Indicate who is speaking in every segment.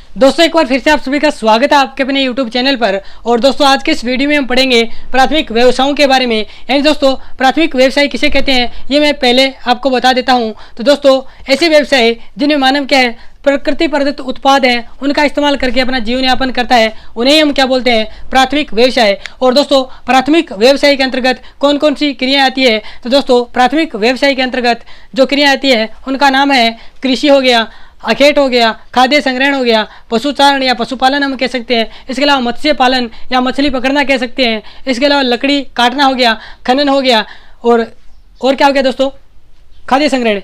Speaker 1: दोस्तों एक बार फिर से आप सभी का स्वागत है आपके अपने YouTube चैनल पर। और दोस्तों आज के इस वीडियो में हम पढ़ेंगे प्राथमिक व्यवसायों के बारे में। यानी दोस्तों प्राथमिक व्यवसाय किसे कहते हैं ये मैं पहले आपको बता देता हूं। तो दोस्तों ऐसे व्यवसाय जिनमें मानव क्या है प्रकृति प्रदत्त उत्पाद हैं उनका इस्तेमाल करके अपना जीवन यापन करता है, उन्हें हम क्या बोलते हैं प्राथमिक व्यवसाय। और दोस्तों प्राथमिक व्यवसाय के अंतर्गत कौन कौन सी क्रियाएं आती है। तो दोस्तों प्राथमिक व्यवसाय के अंतर्गत जो क्रियाएं आती है उनका नाम है कृषि हो गया, अखेट हो गया, खाद्य संग्रहण हो गया, पशुचारण या पशुपालन हम कह सकते हैं। इसके अलावा मत्स्य पालन या मछली पकड़ना कह सकते हैं। इसके अलावा लकड़ी काटना हो गया, खनन हो गया और क्या हो गया दोस्तों खाद्य संग्रहण।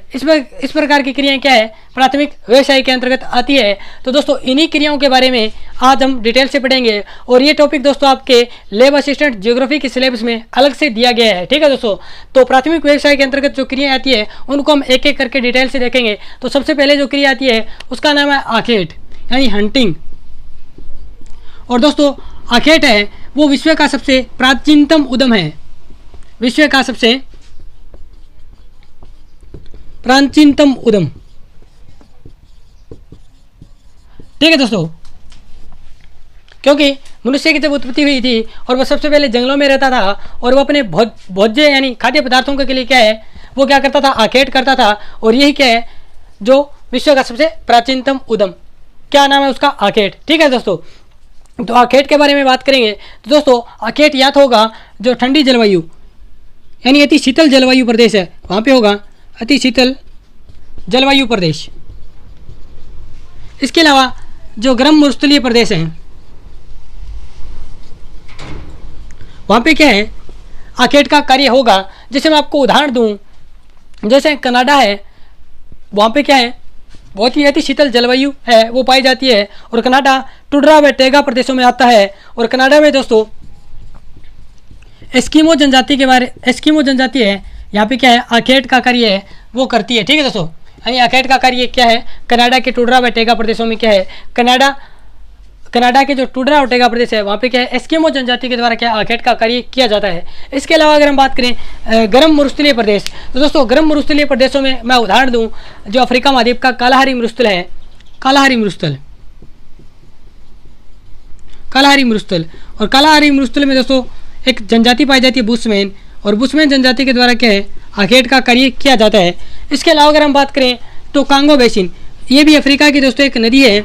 Speaker 1: इस प्रकार की क्रियाएं क्या है प्राथमिक व्यवसाय के अंतर्गत आती है। तो दोस्तों इन्हीं क्रियाओं के बारे में आज हम डिटेल से पढ़ेंगे और ये टॉपिक दोस्तों आपके लैब असिस्टेंट ज्योग्राफी के सिलेबस में अलग से दिया गया है। ठीक है दोस्तों, तो प्राथमिक व्यवसाय के अंतर्गत जो क्रियाएं आती है उनको हम एक एक करके डिटेल से देखेंगे। तो सबसे पहले जो क्रिया आती है उसका नाम है आखेट यानी हंटिंग। और दोस्तों आखेट है वो विश्व का सबसे प्राचीनतम उद्यम है, विश्व का सबसे प्राचीनतम उद्यम। ठीक है दोस्तों, क्योंकि मनुष्य की जब उत्पत्ति हुई थी और वह सबसे पहले जंगलों में रहता था और वह अपने भोज्य यानी खाद्य पदार्थों के लिए क्या है वो क्या करता था आखेट करता था। और यही क्या है जो विश्व का सबसे प्राचीनतम उद्यम, क्या नाम है उसका आखेट। ठीक है दोस्तों, तो आखेट के बारे में बात करेंगे। तो दोस्तों आखेट या तो होगा जो ठंडी जलवायु यानी अति शीतल जलवायु प्रदेश है वहाँ पे होगा अति शीतल जलवायु प्रदेश। इसके अलावा जो गर्म मरुस्थलीय प्रदेश हैं वहाँ पे क्या है आखेट का कार्य होगा। जैसे मैं आपको उदाहरण दूं, जैसे कनाडा है वहाँ पे क्या है बहुत ही अति शीतल जलवायु है वो पाई जाती है और कनाडा टुंड्रा व टैगा प्रदेशों में आता है। और कनाडा में दोस्तों एस्किमो जनजाति है यहाँ पे क्या है आखेट का कार्य है वो करती है। ठीक है दोस्तों, यानी आखेट का कार्य क्या है कनाडा के टुंड्रा व टैगा प्रदेशों में क्या है कनाडा के जो टुंड्रा और टैगा प्रदेश है वहाँ पे क्या है एस्किमो जनजाति के द्वारा क्या आखेट का कार्य किया जाता है। इसके अलावा अगर हम बात करें गर्म मरुस्थलीय प्रदेश, तो दोस्तों गर्म मरुस्थलीय प्रदेशों में मैं उदाहरण दूं जो अफ्रीका महाद्वीप का कालाहारी मरुस्थल है, कालाहारी मरुस्थल और कालाहारी मरुस्थल में दोस्तों एक जनजाति पाई जाती है बुशमैन, और बुशमैन जनजाति के द्वारा क्या है आखेट का कार्य किया जाता है। इसके अलावा अगर हम बात करें तो कांगो बेसिन, ये भी अफ्रीका की दोस्तों एक नदी है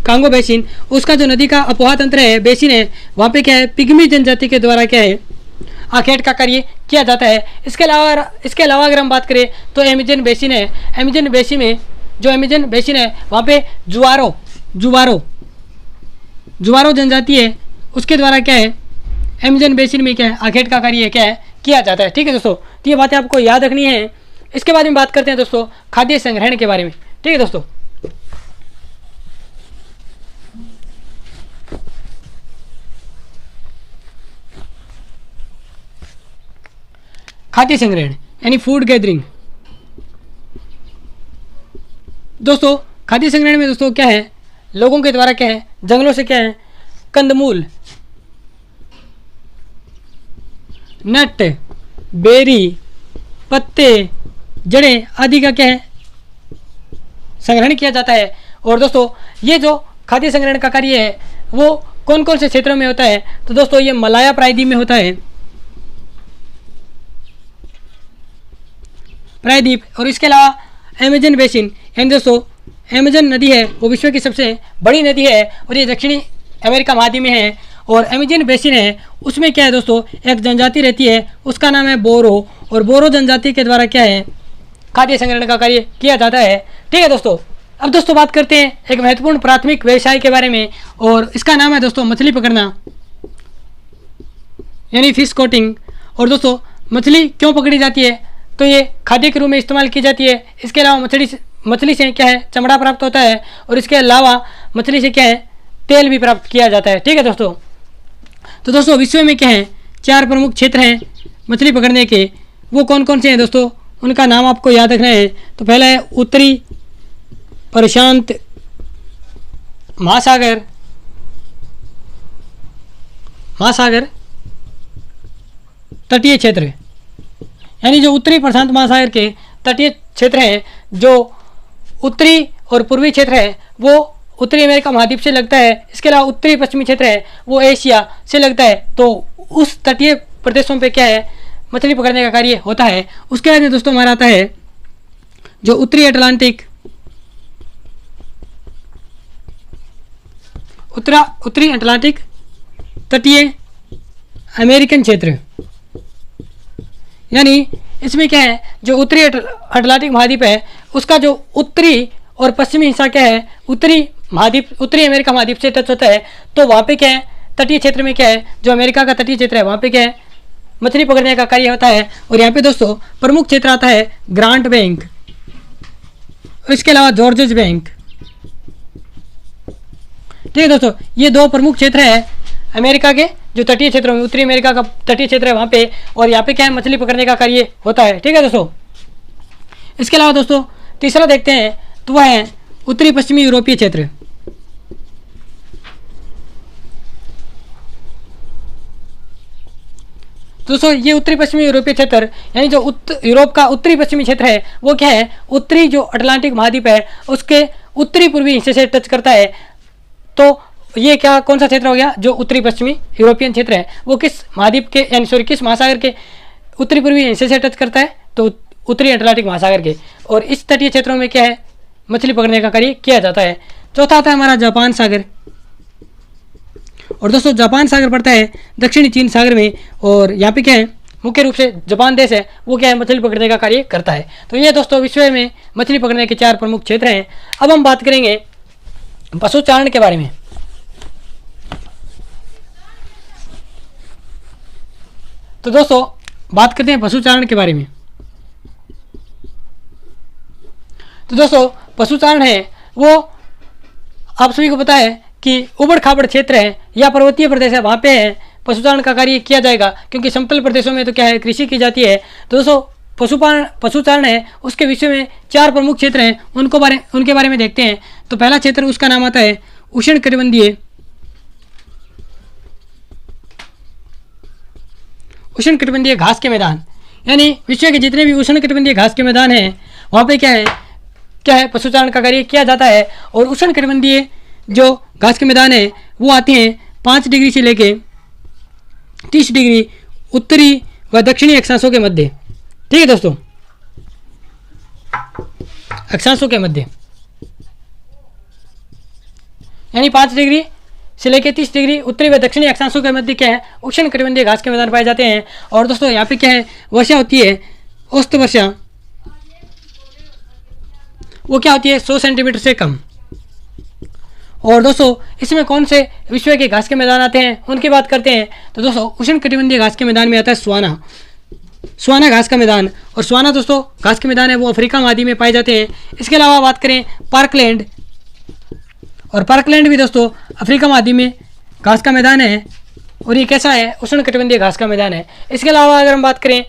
Speaker 1: कांगो बेसिन, उसका जो नदी का अपोहा तंत्र है बेसिन है वहाँ पे क्या है पिग्मी जनजाति के द्वारा क्या है आखेट का कार्य किया जाता है। इसके अलावा अगर हम बात करें तो एमेजन बेसिन है, एमेजन बेसिन में जो एमेजन बेसिन है वहाँ पे जुवारो जनजाति है उसके द्वारा क्या है एमेजन बेसिन में क्या है आखेट का कार्य क्या है किया जाता है। ठीक है दोस्तों, तो ये बातें आपको याद रखनी है। इसके बाद में बात करते हैं दोस्तों खाद्य संग्रहण के बारे में। ठीक है दोस्तों, खाद्य संग्रहण यानी फूड गैदरिंग। दोस्तों खाद्य संग्रहण में दोस्तों क्या है लोगों के द्वारा क्या है जंगलों से क्या है कंदमूल, नट, बेरी, पत्ते, जड़ें आदि का क्या है संग्रहण किया जाता है। और दोस्तों ये जो खाद्य संग्रहण का कार्य है वो कौन कौन से क्षेत्रों में होता है। तो दोस्तों ये मलाया प्रायद्वीप में होता है, प्रायद्वीप। और इसके अलावा अमेजन बेसिन यानी दोस्तों अमेजन नदी है वो विश्व की सबसे बड़ी नदी है और ये दक्षिणी अमेरिका महाद्वीप में है। और अमेजन बेसिन है उसमें क्या है दोस्तों एक जनजाति रहती है उसका नाम है बोरो, और बोरो जनजाति के द्वारा क्या है खाद्य संग्रहण का कार्य किया जाता है। ठीक है दोस्तों, अब दोस्तों बात करते हैं एक महत्वपूर्ण प्राथमिक व्यवसाय के बारे में और इसका नाम है दोस्तों मछली पकड़ना यानी फिश कोटिंग। और दोस्तों मछली क्यों पकड़ी जाती है तो ये खाद्य के रूप में इस्तेमाल की जाती है। इसके अलावा मछली से क्या है चमड़ा प्राप्त होता है और इसके अलावा मछली से क्या है तेल भी प्राप्त किया जाता है। ठीक है दोस्तों, तो दोस्तों विश्व में क्या है 4 प्रमुख क्षेत्र हैं मछली पकड़ने के, वो कौन कौन से हैं दोस्तों उनका नाम आपको याद रखना है। तो पहला है उत्तरी प्रशांत महासागर तटीय क्षेत्र, यानी जो उत्तरी प्रशांत महासागर के तटीय क्षेत्र हैं जो उत्तरी और पूर्वी क्षेत्र है वो उत्तरी अमेरिका महाद्वीप से लगता है। इसके अलावा उत्तरी पश्चिमी क्षेत्र है वो एशिया से लगता है। तो उस तटीय प्रदेशों पे क्या है, मछली पकड़ने का कार्य होता है। उसके बाद में दोस्तों हमारा आता है जो उत्तरी अटलांटिक, उत्तरी अटलांटिक तटीय अमेरिकन क्षेत्र, यानी इसमें क्या है, जो उत्तरी अटलांटिक महाद्वीप है उसका जो उत्तरी और पश्चिमी हिस्सा क्या है, उत्तरी अमेरिका महाद्वीप से टच होता है। तो वहाँ पे क्या है, तटीय क्षेत्र में क्या है, जो अमेरिका का तटीय क्षेत्र है वहाँ पे क्या है, मछली पकड़ने का कार्य होता है। और यहाँ पे दोस्तों प्रमुख क्षेत्र आता है ग्रांट बैंक, इसके अलावा जॉर्जेस बैंक। ठीक है दोस्तों, ये दो प्रमुख क्षेत्र है अमेरिका के जो तटीय क्षेत्रों में, उत्तरी अमेरिका का तटीय क्षेत्र है वहाँ पे, और यहाँ पे क्या है, मछली पकड़ने का कार्य होता है। ठीक है दोस्तों, इसके अलावा दोस्तों तीसरा देखते हैं तो वह है उत्तरी पश्चिमी यूरोपीय क्षेत्र। दोस्तों ये उत्तरी पश्चिमी यूरोपीय क्षेत्र यानी जो यूरोप का उत्तरी पश्चिमी क्षेत्र है वो क्या है, उत्तरी जो अटलांटिक महाद्वीप है उसके उत्तरी पूर्वी हिस्से से टच करता है। तो ये क्या, कौन सा क्षेत्र हो गया, जो उत्तरी पश्चिमी यूरोपियन क्षेत्र है वो किस महाद्वीप के यानी सॉरी किस महासागर के उत्तरी पूर्वी हिस्से से टच करता है, तो उत्तरी अटलांटिक महासागर के। और इस तटीय क्षेत्रों में क्या है, मछली पकड़ने का कार्य किया जाता है। चौथा आता है हमारा जापान सागर। और दोस्तों जापान सागर पड़ता है दक्षिणी चीन सागर में, और यहाँ पे क्या है, मुख्य रूप से जापान देश है वो क्या है, मछली पकड़ने का कार्य करता है। तो ये दोस्तों विश्व में मछली पकड़ने के 4 प्रमुख क्षेत्र हैं। अब हम बात करेंगे पशुचारण के बारे में। तो दोस्तों बात करते हैं पशुचारण के बारे में। तो दोस्तों पशुचारण है वो आप सभी को पता है कि उबड़ खाबड़ क्षेत्र है या पर्वतीय प्रदेश है, वहाँ पे है पशुचारण का कार्य किया जाएगा, क्योंकि समतल प्रदेशों में तो क्या है, कृषि की जाती है। तो दोस्तों पशुचारण है उसके विषय में 4 प्रमुख क्षेत्र हैं, उनके बारे में देखते हैं। तो पहला क्षेत्र उसका नाम आता है उष्णकटिबंधीय घास के मैदान, यानी विश्व के जितने भी उष्णकटिबंधीय घास के मैदान हैं वहाँ पे क्या है पशुचारण का कार्य किया जाता है। और उष्णकटिबंधीय जो घास के मैदान है वो आते हैं 5 डिग्री से लेके 30 डिग्री उत्तरी व दक्षिणी अक्षांशों के मध्य। ठीक है दोस्तों, अक्षांशों के मध्य यानी 5 डिग्री से लेकर 30 डिग्री उत्तरी व दक्षिणी अक्षांशों के मध्य क्या है, उष्णकटिबंधीय घास के मैदान पाए जाते हैं। और दोस्तों यहाँ पे क्या है, वर्षा होती है, औसत वर्षा वो क्या होती है, 100 सेंटीमीटर से कम। और दोस्तों इसमें कौन से विश्व के घास के मैदान आते हैं उनकी बात करते हैं। तो दोस्तों उष्णकटिबंधीय घास के मैदान में आता है स्वाना घास का मैदान। और स्वाना दोस्तों घास के मैदान है वो अफ्रीका महाद्वीप में पाए जाते हैं। इसके अलावा बात करें पार्कलैंड, और पार्कलैंड भी दोस्तों अफ्रीका महाद्वीप में घास का मैदान है, और ये कैसा है, उष्णकटिबंधीय घास का मैदान है। इसके अलावा अगर हम बात करें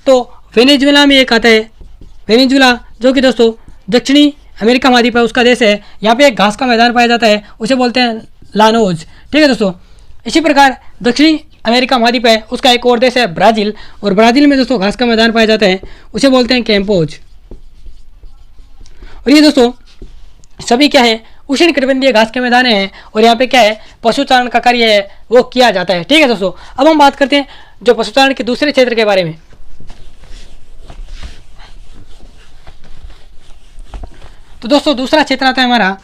Speaker 1: तो वेनेजुएला में एक आता है, वेनेजुएला जो कि दोस्तों दक्षिणी अमेरिका महाद्वीप है उसका देश है। यहाँ पे एक घास का मैदान पाया जाता है, उसे बोलते हैं लानोज। ठीक है दोस्तों, इसी प्रकार दक्षिणी अमेरिका महाद्वीप है उसका एक और देश है ब्राज़ील, और ब्राज़ील में दोस्तों घास का मैदान पाया जाता है, उसे बोलते हैं कैंपोज। और ये दोस्तों सभी क्या है, उष्णकटिबंधीय घास के मैदान हैं, और यहाँ पे क्या है, पशुचारण का कार्य है वो किया जाता है। ठीक है दोस्तों, अब हम बात करते हैं जो पशुचारण के दूसरे क्षेत्र के बारे में। तो दोस्तों दूसरा क्षेत्र आता है हमारा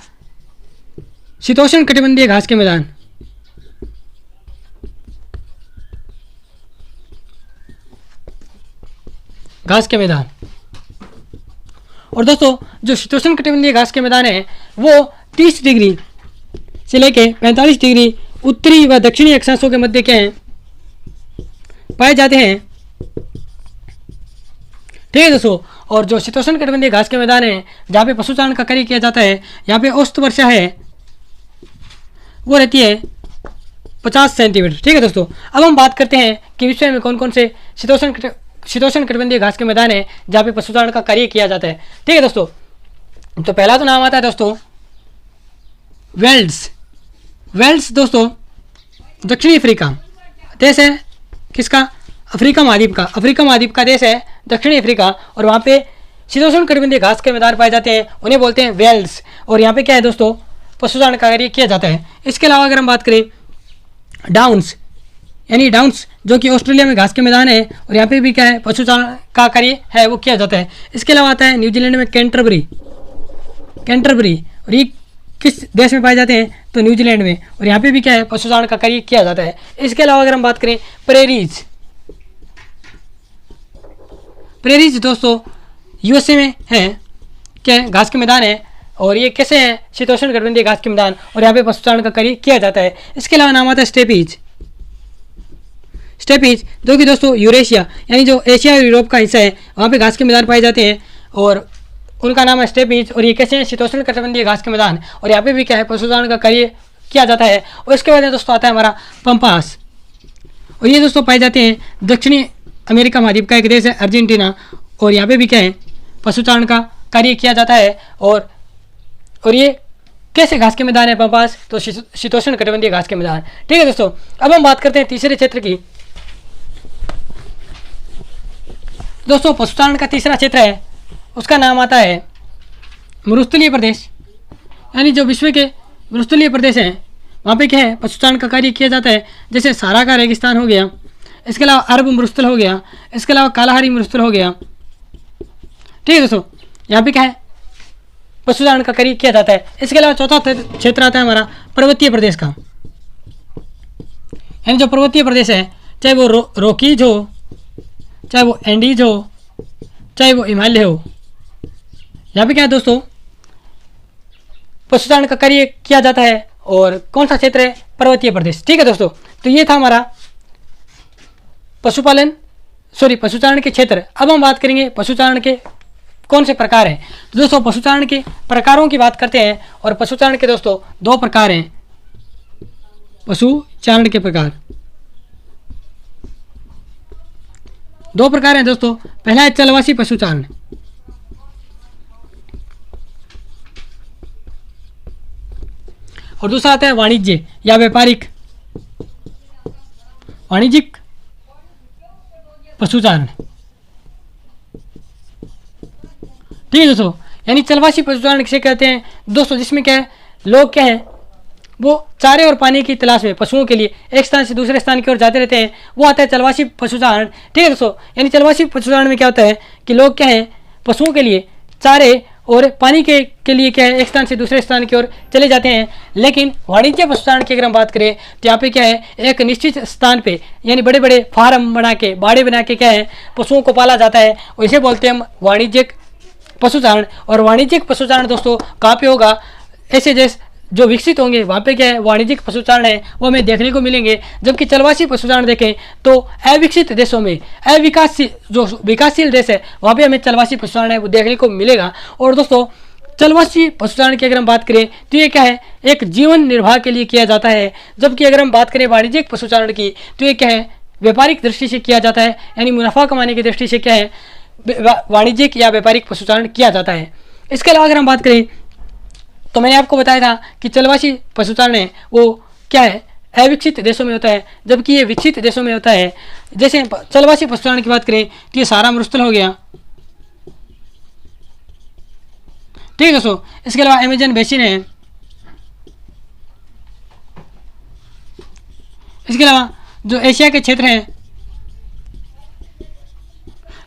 Speaker 1: शीतोष्णकटिबंधीय घास के मैदान। घास के मैदान, और दोस्तों जो शीतोष्णकटिबंधीय घास के मैदान है वो 30 डिग्री से लेके 45 डिग्री उत्तरी व दक्षिणी अक्षांशों के मध्य क्या हैं, पाए जाते हैं। ठीक है दोस्तों, और जो शीतोष्णकटिबंधीय घास के मैदान है जहाँ पे पशुचारण का कार्य किया जाता है, यहाँ पे औसत वर्षा है वो रहती है 50 सेंटीमीटर। ठीक है दोस्तों, अब हम बात करते हैं कि विश्व में कौन कौन से शीतोष्णकटिबंधीय घास के मैदान है जहाँ पे पशुचारण का कार्य किया जाता है। ठीक है दोस्तों, तो पहला तो नाम आता है दोस्तों वेल्स दोस्तों दक्षिणी अफ्रीका देश है, किसका, अफ्रीका महाद्वीप का देश है दक्षिणी अफ्रीका, और वहाँ पे शीतोष्णकटिबंधीय घास के मैदान पाए जाते हैं, उन्हें बोलते हैं वेल्स। और यहाँ पे क्या है दोस्तों, पशुचारण का कार्य किया जाता है। इसके अलावा अगर हम बात करें डाउन्स, यानी डाउन्स जो कि ऑस्ट्रेलिया में घास के मैदान है और यहाँ पे भी क्या है पशुचारण का कार्य है वो किया जाता है। इसके अलावा आता है न्यूजीलैंड में कैंटरबरी, और ये किस देश में पाए जाते हैं तो न्यूजीलैंड में, और यहाँ पे भी क्या है पशुचारण का कार्य किया जाता है। इसके अलावा अगर हम बात करें प्रेरीज दोस्तों यूएसए में है, क्या है घास के मैदान है और ये कैसे हैं शीतोष्ण कटिबंधीय घास के मैदान, और यहाँ पे पशुचारण का कार्य किया जाता है। इसके अलावा नाम आता है स्टेपीज जो कि दोस्तों यूरेशिया यानी जो एशिया और यूरोप का हिस्सा है वहाँ पे घास के मैदान पाए जाते हैं और उनका नाम है स्टेपीज, और ये कैसे हैं शीतोष्ण कटिबंधीय घास के मैदान, और यहाँ पे भी क्या है पशुचारण का कार्य किया जाता है। और इसके बाद दोस्तों आता है हमारा पंपास, और ये दोस्तों पाए जाते हैं दक्षिणी अमेरिका महाद्वीप का एक देश है अर्जेंटीना, और यहाँ पे भी क्या है पशुचारण का कार्य किया जाता है। और ये कैसे घास के मैदान है पंपास, तो शीतोष्ण कटिबंधीय घास के मैदान। ठीक है दोस्तों, अब हम बात करते हैं तीसरे क्षेत्र की। दोस्तों पशुचारण का तीसरा क्षेत्र है उसका नाम आता है मरुस्थलीय प्रदेश, यानी जो विश्व के मरुस्थलीय प्रदेश हैं वहाँ पे क्या है पशुचारण का कार्य किया जाता है। जैसे सारा का रेगिस्तान हो गया, इसके अलावा अरब मरुस्थल हो गया, इसके अलावा कालाहारी मरुस्थल हो गया। ठीक है दोस्तों, यहाँ पे क्या है पशुचारण का कार्य किया जाता है। इसके अलावा चौथा क्षेत्र आता है हमारा पर्वतीय प्रदेश का, यानी जो पर्वतीय प्रदेश है चाहे वो रोकीज हो, चाहे वो एंडीज हो, चाहे वो हिमालय हो, यहाँ पे क्या है दोस्तों पशुचारण का कार्य किया जाता है। और कौन सा क्षेत्र है पर्वतीय प्रदेश। ठीक है दोस्तों, तो ये था हमारा पशुचारण के क्षेत्र। अब हम बात करेंगे पशुचारण के कौन से प्रकार हैं। तो दोस्तों पशुचारण के प्रकारों की बात करते हैं, और पशुचारण के दोस्तों दो प्रकार हैं। पशुचारण के प्रकार दो प्रकार हैं दोस्तों। पहला है चलवासी पशुचारण, और दूसरा आता है वाणिज्य या व्यापारिक वाणिज्यिक पशुचारण। ठीक है दोस्तों, यानी चलवासी पशुचारण किसे कहते हैं दोस्तों, जिसमें क्या है लोग क्या है वो चारे और पानी की तलाश में पशुओं के लिए एक स्थान से दूसरे स्थान की ओर जाते रहते हैं, वो आता है चलवासी पशुचारण। ठीक है दोस्तों, यानी चलवासी पशुचारण में क्या होता है कि लोग क्या है पशुओं के लिए चारे और पानी के लिए क्या है एक स्थान से दूसरे स्थान की ओर चले जाते हैं। लेकिन वाणिज्य पशुचारण की अगर हम बात करें तो यहाँ पे क्या है एक निश्चित स्थान पे यानी बड़े बड़े फार्म बना के बाड़े बना के क्या है पशुओं को पाला जाता है, और इसे बोलते हैं हम वाणिज्यिक पशुचारण। और वाणिज्यिक पशुचारण दोस्तों कहाँ पे होगा, ऐसे देश जो विकसित होंगे वहाँ पे क्या है वाणिज्यिक पशुचारण है वो हमें देखने को मिलेंगे। जबकि चलवासी पशुचारण देखें तो अविकसित देशों में जो विकासशील देश है वहाँ पे हमें चलवासी पशुचारण है वो देखने को मिलेगा। और दोस्तों चलवासी पशुचारण की अगर हम बात करें तो ये क्या है एक जीवन निर्वाह के लिए किया जाता है, जबकि अगर हम बात करें वाणिज्यिक पशुचारण की तो ये क्या है व्यापारिक दृष्टि से किया जाता है, यानी मुनाफा कमाने की दृष्टि से क्या है वाणिज्यिक या व्यापारिक पशुचारण किया जाता है। इसके अलावा अगर हम बात करें तो मैंने आपको बताया था कि चलवासी पशुचारण है वो क्या है अविकसित देशों में होता है, जबकि ये विकसित देशों में होता है। जैसे चलवासी पशुचारण की बात करें तो ये सारा मरुस्थल हो गया। ठीक है दोस्तों, इसके अलावा अमेजन बेसिन है, इसके अलावा जो एशिया के क्षेत्र हैं।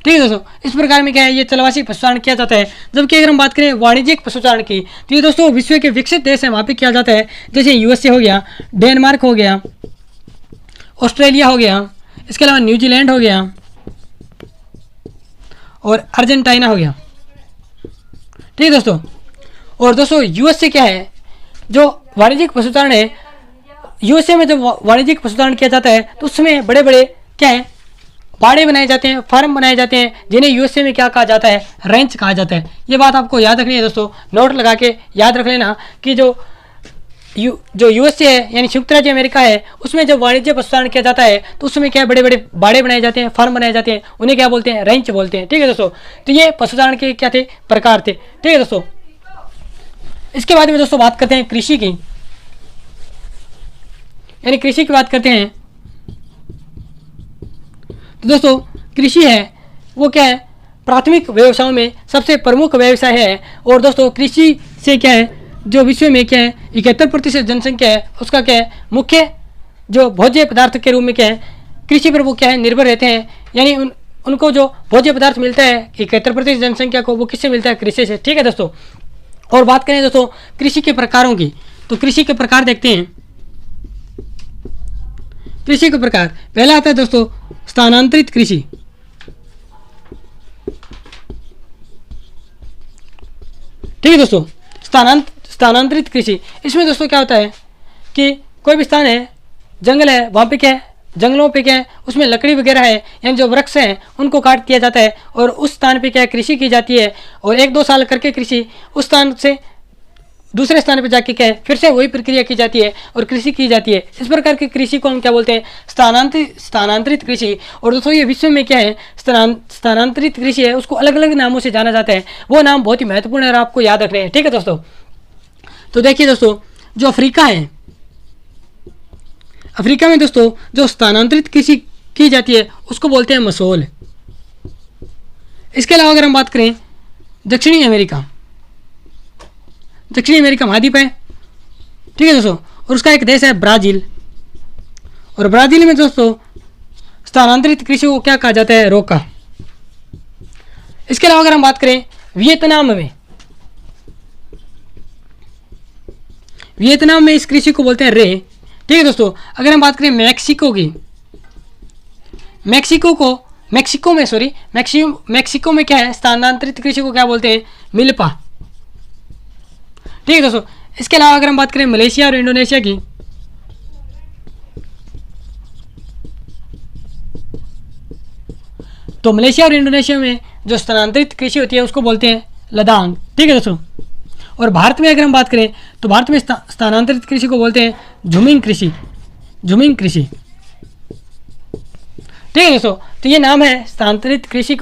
Speaker 1: ठीक है दोस्तों, इस प्रकार में क्या है ये चलवासी पशुचारण किया जाता है। जबकि अगर हम बात करें वाणिज्यिक पशुचारण की तो ये दोस्तों विश्व के विकसित देश हैं वहाँ पे किया जाता है। जैसे यूएसए हो गया, डेनमार्क हो गया, ऑस्ट्रेलिया हो गया, इसके अलावा न्यूजीलैंड हो गया और अर्जेंटीना हो गया। ठीक है दोस्तों, और दोस्तों यूएसए क्या है जो वाणिज्यिक पशुचारण है, यूएसए में जब वाणिज्यिक पशुचारण किया जाता है तो उसमें बड़े बड़े क्या है बाड़े बनाए जाते हैं, फार्म बनाए जाते हैं, जिन्हें यूएसए में क्या कहा जाता है रेंच कहा जाता है। ये बात आपको याद रखनी है दोस्तों, नोट लगा के याद रख लेना कि जो यूएसए है यानी संयुक्त राज्य अमेरिका है उसमें जब वाणिज्य पशुचारण किया जाता है तो उसमें क्या बड़े बड़े बाड़े बनाए जाते हैं, फार्म बनाए जाते हैं, उन्हें क्या बोलते हैं रेंच बोलते हैं। ठीक है दोस्तों, तो ये पशुचारण के क्या थे प्रकार थे। ठीक है दोस्तों, इसके बाद में दोस्तों बात करते हैं कृषि की, यानी कृषि की बात करते हैं। तो दोस्तों कृषि है वो क्या है प्राथमिक व्यवसायों में सबसे प्रमुख व्यवसाय है। और दोस्तों कृषि से क्या है जो विश्व में क्या है 71% जनसंख्या है उसका क्या है मुख्य जो भोज्य पदार्थ के रूप में क्या है कृषि पर वो क्या है निर्भर रहते हैं। यानी उनको जो भोज्य पदार्थ मिलता है 71% जनसंख्या को वो किससे मिलता है कृषि से। ठीक है दोस्तों। और बात करें दोस्तों कृषि के प्रकारों की, तो कृषि के प्रकार देखते हैं। कृषि के प्रकार पहला आता है दोस्तों स्थानांतरित कृषि। ठीक है दोस्तों। स्थानांतरित कृषि, इसमें दोस्तों क्या होता है कि कोई भी स्थान है, जंगल है, वहाँ पे क्या है जंगलों पे क्या है उसमें लकड़ी वगैरह है यानी जो वृक्ष हैं उनको काट दिया जाता है और उस स्थान पे क्या है कृषि की जाती है और 1-2 साल करके कृषि उस स्थान से दूसरे स्थान पे जाके क्या है फिर से वही प्रक्रिया की जाती है और कृषि की जाती है। इस प्रकार की कृषि को हम क्या बोलते हैं स्थानांतरित कृषि। और दोस्तों ये विश्व में क्या है स्थानांतरित कृषि है उसको अलग अलग नामों से जाना जाता है, वो नाम बहुत ही महत्वपूर्ण है और आपको याद रखने हैं। ठीक है दोस्तों। तो देखिए दोस्तों जो अफ्रीका है, अफ्रीका में दोस्तों जो स्थानांतरित कृषि की जाती है उसको बोलते हैं मसोल। इसके अलावा अगर हम बात करें दक्षिणी अमेरिका महाद्वीप है। ठीक है दोस्तों। और उसका एक देश है ब्राज़ील, और ब्राज़ील में दोस्तों स्थानांतरित कृषि को क्या कहा जाता है रोका। इसके अलावा अगर हम बात करें वियतनाम में इस कृषि को बोलते हैं रे। ठीक है दोस्तों। अगर हम बात करें मैक्सिको की, मैक्सिको में क्या है स्थानांतरित कृषि को क्या बोलते हैं मिल्पा। ठीक है दोस्तों। इसके अलावा अगर हम बात करें मलेशिया और इंडोनेशिया की, तो मलेशिया और इंडोनेशिया में जो स्थानांतरित कृषि होती है उसको बोलते हैं लदांग। ठीक है दोस्तों। और भारत में अगर हम बात करें तो भारत में स्थानांतरित कृषि को बोलते हैं झुमिंग कृषि। ठीक है दोस्तों। तो ये नाम है स्थानांतरित कृषि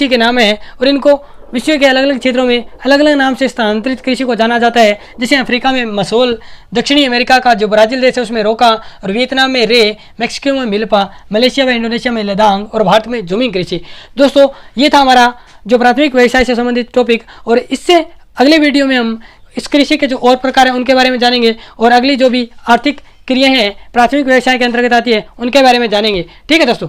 Speaker 1: के नाम है और इनको विश्व के अलग अलग क्षेत्रों में अलग अलग नाम से स्थानांतरित कृषि को जाना जाता है। जैसे अफ्रीका में मसोल, दक्षिणी अमेरिका का जो ब्राज़ील देश है उसमें रोका, और वियतनाम में रे, मैक्सिको में मिल्पा, मलेशिया व इंडोनेशिया में लदांग और भारत में झुमिंग कृषि। दोस्तों ये था हमारा जो प्राथमिक व्यवसाय से संबंधित टॉपिक, और इससे अगले वीडियो में हम इस कृषि के जो और प्रकार हैं उनके बारे में जानेंगे और अगली जो भी आर्थिक क्रियाएं हैं प्राथमिक व्यवसाय के अंतर्गत आती है उनके बारे में जानेंगे। ठीक है दोस्तों।